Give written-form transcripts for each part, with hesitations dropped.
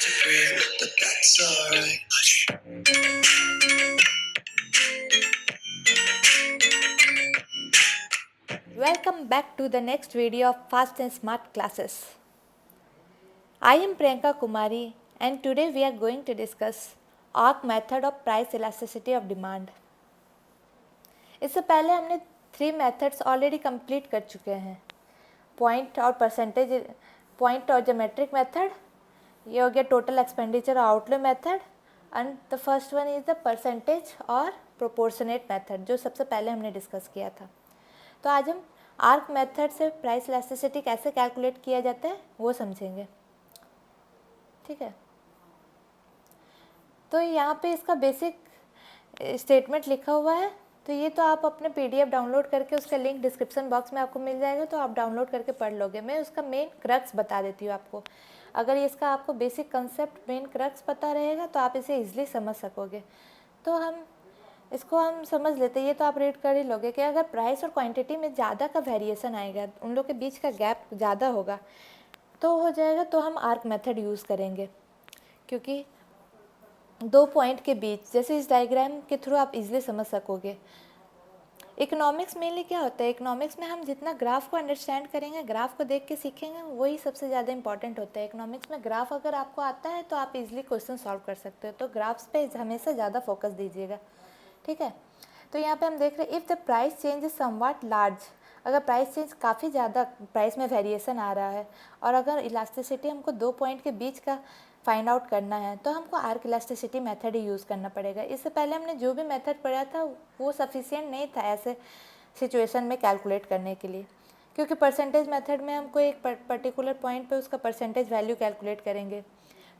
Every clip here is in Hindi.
to breathe, but that's alright. Hush. Welcome back to the next video of Fast and Smart Classes. I am Priyanka Kumari and today we are going to discuss ARC method of price elasticity of demand. इससे पहले हमने 3 मेथड्स ऑलरेडी कंप्लीट कर चुके हैं, पॉइंट और परसेंटेज, पॉइंट और ज्योमेट्रिक मेथड, ये हो गया टोटल एक्सपेंडिचर और outlay method, and the first one is the percentage और प्रोपोर्शनेट मेथड जो सबसे पहले हमने डिस्कस किया था। तो आज हम आर्क मेथड से प्राइस इलास्टिसिटी कैसे कैलकुलेट किया जाता है वो समझेंगे, ठीक है। तो यहाँ पे इसका बेसिक स्टेटमेंट लिखा हुआ है, तो ये तो आप अपने पीडीएफ डाउनलोड करके, उसका लिंक डिस्क्रिप्शन बॉक्स में आपको मिल जाएगा, तो आप डाउनलोड करके पढ़ लोगे। मैं उसका मेन क्रक्स बता देती हूँ आपको। अगर इसका आपको बेसिक कंसेप्ट, मेन क्रक्स पता रहेगा तो आप इसे ईजिली समझ सकोगे। तो इसको हम समझ लेते हैं। ये तो आप रीड कर ही लोगे कि अगर प्राइस और क्वांटिटी में ज़्यादा का वेरिएशन आएगा, उन लोग के बीच का गैप ज़्यादा होगा, तो हो जाएगा, तो हम आर्क मेथड यूज़ करेंगे। क्योंकि 2 पॉइंट के बीच, जैसे इस डायग्राम के थ्रू आप इजीली समझ सकोगे। इकोनॉमिक्स मेनली क्या होता है, इकोनॉमिक्स में हम जितना ग्राफ को अंडरस्टैंड करेंगे, ग्राफ को देख के सीखेंगे, वही सबसे ज़्यादा इंपॉर्टेंट होता है। इकोनॉमिक्स में ग्राफ अगर आपको आता है तो आप इजीली क्वेश्चन सॉल्व कर सकते हो। तो ग्राफ्स पे हमेशा ज़्यादा फोकस दीजिएगा, ठीक है। तो यहाँ पे हम देख रहे हैं, if the price change is somewhat large, अगर प्राइस चेंज काफ़ी ज़्यादा, प्राइस में वेरिएशन आ रहा है, और अगर इलास्टिसिटी हमको 2 पॉइंट के बीच का फाइंड आउट करना है, तो हमको आर्क इलास्टिसिटी मेथड ही यूज़ करना पड़ेगा। इससे पहले हमने जो भी मेथड पढ़ा था वो सफिशिएंट नहीं था ऐसे सिचुएशन में कैलकुलेट करने के लिए, क्योंकि परसेंटेज मेथड में हमको एक पर्टिकुलर पॉइंट पे उसका परसेंटेज वैल्यू कैलकुलेट करेंगे।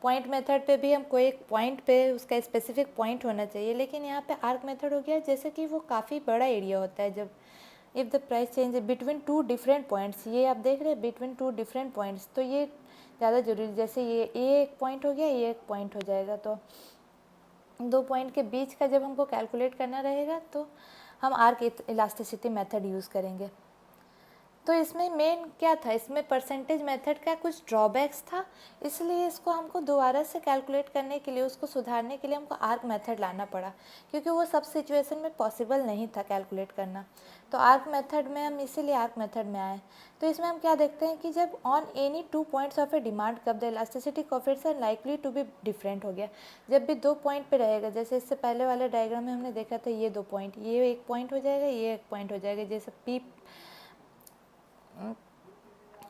पॉइंट मेथड पे भी हमको एक पॉइंट पे उसका स्पेसिफिक पॉइंट होना चाहिए, लेकिन यहाँ पे आर्क मेथड हो गया जैसे कि वो काफ़ी बड़ा एरिया होता है। जब if the price change between 2 different points, ये आप देख रहे हैं बिटवीन 2 डिफरेंट पॉइंट्स, तो ये ज़्यादा जरूरी, जैसे ये एक पॉइंट हो गया, ये एक पॉइंट हो जाएगा, तो 2 पॉइंट के बीच का जब हमको कैलकुलेट करना रहेगा तो हम आर्क इलास्टिसिटी मेथड यूज़ करेंगे। तो इसमें मेन क्या था, इसमें परसेंटेज मेथड का कुछ ड्रॉबैक्स था, इसलिए इसको हमको दोबारा से कैलकुलेट करने के लिए, उसको सुधारने के लिए हमको आर्क मेथड लाना पड़ा, क्योंकि वो सब सिचुएशन में पॉसिबल नहीं था कैलकुलेट करना। तो आर्क मेथड में हम इसीलिए आर्क मेथड में आए। तो इसमें हम क्या देखते हैं कि जब on any 2 points of a demand कब the elasticity coefficient likely to be different हो गया, जब भी 2 पॉइंट पे रहेगा, जैसे इससे पहले वाले डायग्राम में हमने देखा था, ये 2 पॉइंट, ये एक पॉइंट हो जाएगा, ये एक पॉइंट हो जाएगा, जैसे पी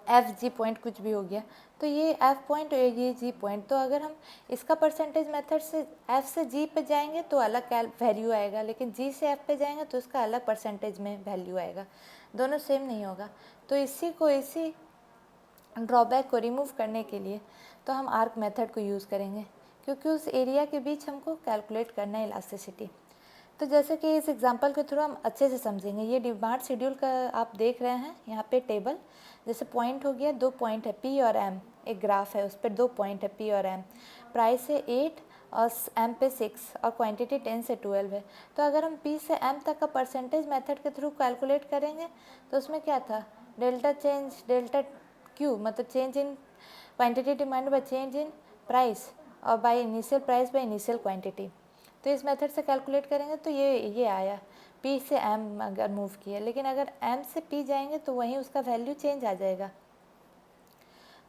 एफ जी पॉइंट कुछ भी हो गया, तो ये एफ पॉइंट और ये जी पॉइंट। तो अगर हम इसका परसेंटेज मेथड से एफ से जी पे जाएंगे तो अलग वैल्यू आएगा, लेकिन जी से एफ पे जाएंगे तो उसका अलग परसेंटेज में वैल्यू आएगा, दोनों सेम नहीं होगा। तो इसी ड्रॉबैक को रिमूव करने के लिए तो हम आर्क मेथड को यूज़ करेंगे, क्योंकि उस एरिया के बीच हमको कैलकुलेट करना है इलास्टिसिटी। तो जैसे कि इस एग्जांपल के थ्रू हम अच्छे से समझेंगे। ये डिमांड शेड्यूल का आप देख रहे हैं यहाँ पे टेबल, जैसे पॉइंट हो गया, 2 पॉइंट है पी और एम, एक ग्राफ है उस पर 2 पॉइंट है पी और एम, प्राइस है 8 और एम पे 6 और क्वांटिटी 10 से 12 है। तो अगर हम पी से एम तक का परसेंटेज मेथड के थ्रू कैलकुलेट करेंगे तो उसमें क्या था, डेल्टा चेंज, डेल्टा क्यू मतलब change in quantity demand by change in price, और by initial price by initial quantity. तो इस मेथड से कैलकुलेट करेंगे तो ये आया, पी से एम अगर मूव किया, लेकिन अगर एम से पी जाएंगे तो वहीं उसका वैल्यू चेंज आ जाएगा।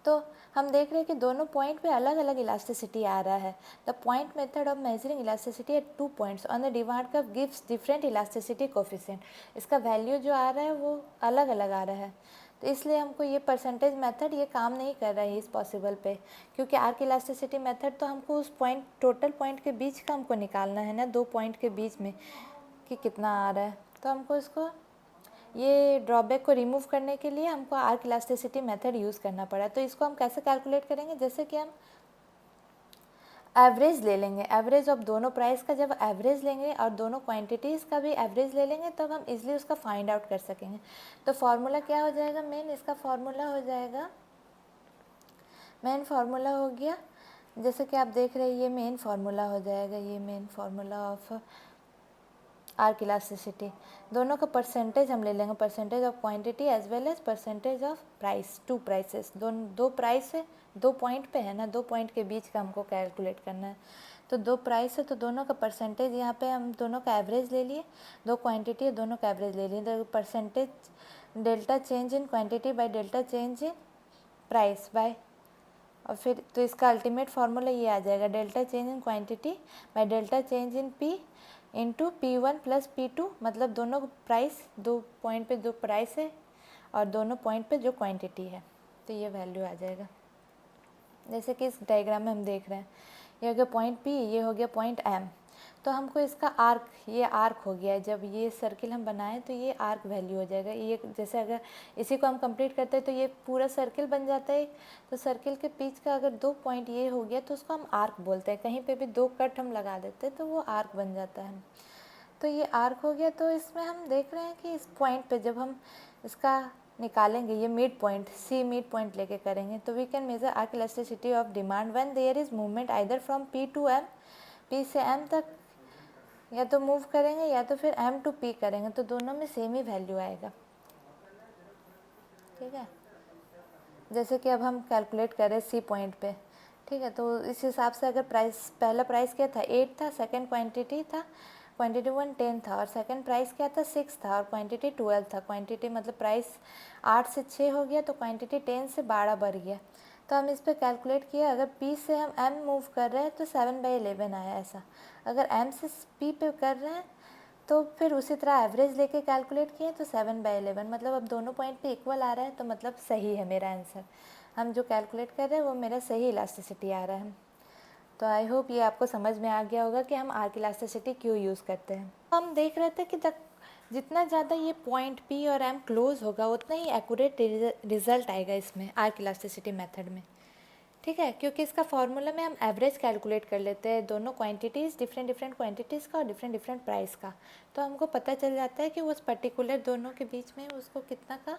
तो हम देख रहे हैं कि दोनों पॉइंट पे अलग अलग इलास्टिसिटी आ रहा है। The point method of measuring elasticity at 2 points on the demand curve gives different elasticity coefficient, इसका वैल्यू जो आ रहा है वो अलग अलग आ रहा है। तो इसलिए हमको ये परसेंटेज मेथड ये काम नहीं कर रहा है इस पॉसिबल पे, क्योंकि आर्क इलास्टिसिटी मेथड तो हमको उस पॉइंट, टोटल पॉइंट के बीच का हमको निकालना है ना, 2 पॉइंट के बीच में कि कितना आ रहा है। तो हमको इसको, ये ड्रॉबैक को रिमूव करने के लिए हमको आर्क इलास्टिसिटी मेथड यूज़ करना पड़ा। तो इसको हम कैसे कैलकुलेट करेंगे, जैसे कि हम एवरेज ले लेंगे, एवरेज ऑफ दोनों प्राइस का जब एवरेज लेंगे और दोनों क्वांटिटीज़ का भी एवरेज ले लेंगे तब हम इजीली उसका फाइंड आउट कर सकेंगे। तो फार्मूला क्या हो जाएगा, मेन इसका फार्मूला हो जाएगा, मेन फार्मूला हो गया, जैसे कि आप देख रहे हैं ये मेन फार्मूला हो जाएगा, ये main formula of arc elasticity, दोनों का परसेंटेज हम ले लेंगे, percentage of quantity as well as percentage of price, two prices, दो प्राइस है, 2 पॉइंट पे है ना, 2 पॉइंट के बीच का हमको कैलकुलेट करना है। तो 2 प्राइस है तो दोनों का परसेंटेज, यहाँ पे हम दोनों का एवरेज ले लिए, 2 क्वांटिटी है दोनों का एवरेज ले लिए, तो percentage delta change in quantity by delta change in price by, और फिर तो इसका अल्टीमेट फार्मूला ये आ जाएगा, delta change in quantity by delta change in P into P1 plus P2, मतलब दोनों प्राइस, 2 पॉइंट पे जो प्राइस है और दोनों पॉइंट पे जो क्वांटिटी है, तो ये वैल्यू आ जाएगा। जैसे कि इस डायग्राम में हम देख रहे हैं, ये हो गया पॉइंट P, ये हो गया पॉइंट M, तो हमको इसका आर्क, ये आर्क हो गया है, जब ये सर्किल हम बनाएं तो ये आर्क वैल्यू हो जाएगा। ये जैसे अगर इसी को हम कंप्लीट करते हैं तो ये पूरा सर्किल बन जाता है, तो सर्किल के बीच का अगर 2 पॉइंट ये हो गया तो उसको हम आर्क बोलते हैं, कहीं पे भी 2 कट हम लगा देते हैं तो वो आर्क बन जाता है। तो ये आर्क हो गया, तो इसमें हम देख रहे हैं कि इस पॉइंट पे जब हम इसका निकालेंगे, ये mid point, C mid point लेके करेंगे, तो we can measure arc elasticity of demand when there is movement either from P to M, P से M तक या तो मूव करेंगे या तो फिर M टू P करेंगे, तो दोनों में सेम ही वैल्यू आएगा। ठीक है, जैसे कि अब हम कैलकुलेट करें सी पॉइंट पे, ठीक है, तो इस हिसाब से अगर प्राइस, पहला प्राइस क्या था 8 था, सेकंड क्वांटिटी था, क्वांटिटी 1 10 था, और सेकंड प्राइस क्या था 6 था, और क्वांटिटी 12 था। क्वांटिटी मतलब प्राइस 8 से 6 हो गया, तो क्वांटिटी 10 से 12 बढ़ गया। तो हम इस पर कैलकुलेट किया, अगर P से हम M मूव कर रहे हैं तो 7/11 आया ऐसा, अगर M से P पे कर रहे हैं तो फिर उसी तरह एवरेज लेके कैलकुलेट किए तो 7/11, मतलब अब दोनों पॉइंट पे इक्वल आ रहा है, तो मतलब सही है मेरा आंसर, हम जो कैलकुलेट कर रहे हैं वो मेरा सही इलास्टिसिटी आ रहा है। तो आई होप ये आपको समझ में आ गया होगा कि हम आर्क इलास्टिसिटी क्यों यूज़ करते हैं। हम देख रहे थे कि जितना ज़्यादा ये पॉइंट P और M क्लोज होगा उतना ही एक्यूरेट रिजल्ट आएगा इसमें आर्क इलास्टिसिटी मेथड में। ठीक है, क्योंकि इसका फार्मूला में हम एवरेज कैलकुलेट कर लेते हैं दोनों क्वांटिटीज़, डिफरेंट क्वांटिटीज़ का और डिफरेंट प्राइस का, तो हमको पता चल जाता है कि उस पर्टिकुलर दोनों के बीच में उसको कितना का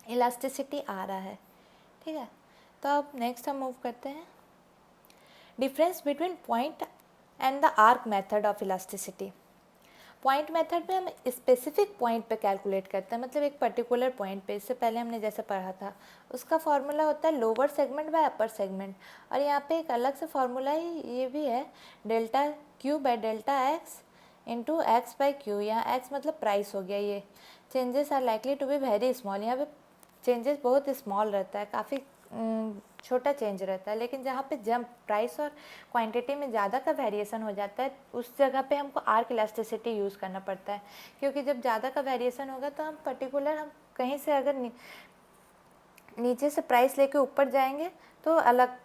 इलास्टिसिटी आ रहा है। ठीक है, तो अब नेक्स्ट हम मूव करते हैं, difference between point and the arc method of elasticity. Point method में हम स्पेसिफिक पॉइंट पे कैलकुलेट करते हैं, मतलब एक पर्टिकुलर पॉइंट पे, इससे पहले हमने जैसे पढ़ा था, उसका फार्मूला होता है lower segment bye upper segment, और यहाँ पे एक अलग से फार्मूला ही ये भी है, delta Q by delta X into X by Q। यहाँ X मतलब प्राइस हो गया, ये changes are likely to be very small, यहाँ पे चेंजेस बहुत स्मॉल रहता है, काफ़ी छोटा चेंज रहता है, लेकिन जहाँ पे जंप प्राइस और क्वांटिटी में ज़्यादा का वेरिएशन हो जाता है उस जगह पे हमको आर्क इलास्टिसिटी यूज़ करना पड़ता है, क्योंकि जब ज़्यादा का वेरिएशन होगा तो हम पर्टिकुलर, हम कहीं से अगर नीचे से प्राइस लेके ऊपर जाएंगे तो अलग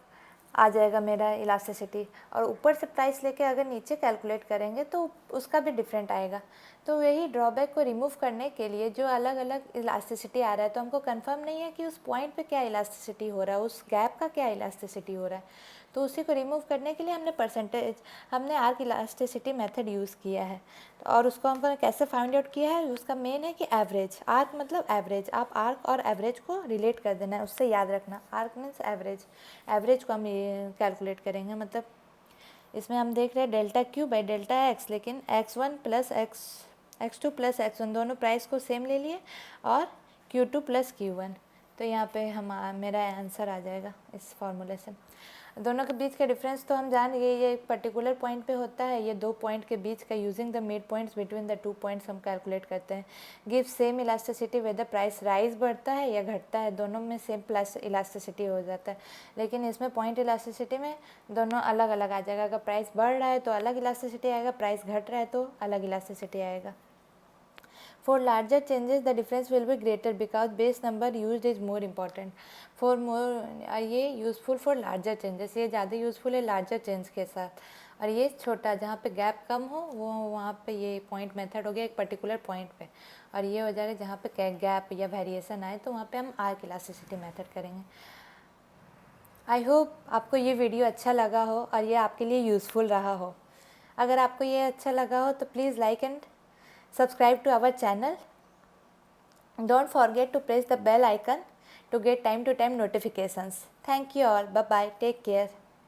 आ जाएगा मेरा इलास्टिसिटी, और ऊपर से प्राइस लेके अगर नीचे कैलकुलेट करेंगे तो उसका भी डिफरेंट आएगा। तो यही ड्रॉबैक को रिमूव करने के लिए जो अलग अलग इलास्टिसिटी आ रहा है, तो हमको कंफर्म नहीं है कि उस पॉइंट पे क्या इलास्टिसिटी हो रहा है, उस गैप का क्या इलास्टिसिटी हो रहा है, तो उसी को रिमूव करने के लिए हमने आर्क इलास्टिसिटी मेथड यूज़ किया है। तो और उसको हमने कैसे फाइंड आउट किया है, उसका मेन है कि एवरेज, आर्क मतलब एवरेज, आप आर्क और एवरेज को रिलेट कर देना है, उससे याद रखना, आर्क मीन्स एवरेज, एवरेज को हम कैलकुलेट करेंगे। मतलब इसमें हम देख रहे हैं delta Q by delta X, लेकिन X1 plus X2 plus X1 दोनों प्राइस को सेम ले लिए, और Q2 प्लस Q1, तो यहाँ पे मेरा आंसर आ जाएगा इस फार्मूले से। दोनों के बीच का डिफरेंस तो हम जान गए, ये एक पर्टिकुलर पॉइंट पे होता है, ये 2 पॉइंट के बीच का, using the mid points between the 2 points हम कैलकुलेट करते हैं। Give same elasticity whether price rise बढ़ता है या घटता है, दोनों में सेम प्लस इलास्टिसिटी हो जाता है, लेकिन इसमें पॉइंट इलास्टिसिटी में दोनों अलग अलग आ जाएगा, अगर प्राइस बढ़ रहा है तो अलग इलास्टिसिटी आएगा, प्राइस घट रहा है तो अलग इलास्टिसिटी आएगा। For larger changes, the difference will be greater because base number used is more important. For more, ये useful for larger changes, ये ज़्यादा useful है larger change के साथ, और ये छोटा जहाँ पे गैप कम हो वो वहाँ पे ये पॉइंट मेथड हो गया एक पर्टिकुलर पॉइंट पे, और ये हो जाएगा जहाँ पे गैप या वेरिएशन आए तो वहाँ पे हम आर्क इलास्टिसिटी मेथड करेंगे। आई होप आपको ये वीडियो अच्छा लगा हो और ये आपके लिए यूज़फुल रहा हो। अगर आपको ये अच्छा लगा हो तो please like and subscribe to our channel. Don't forget to press the bell icon to get time to time notifications. Thank you all. Bye bye. Take care.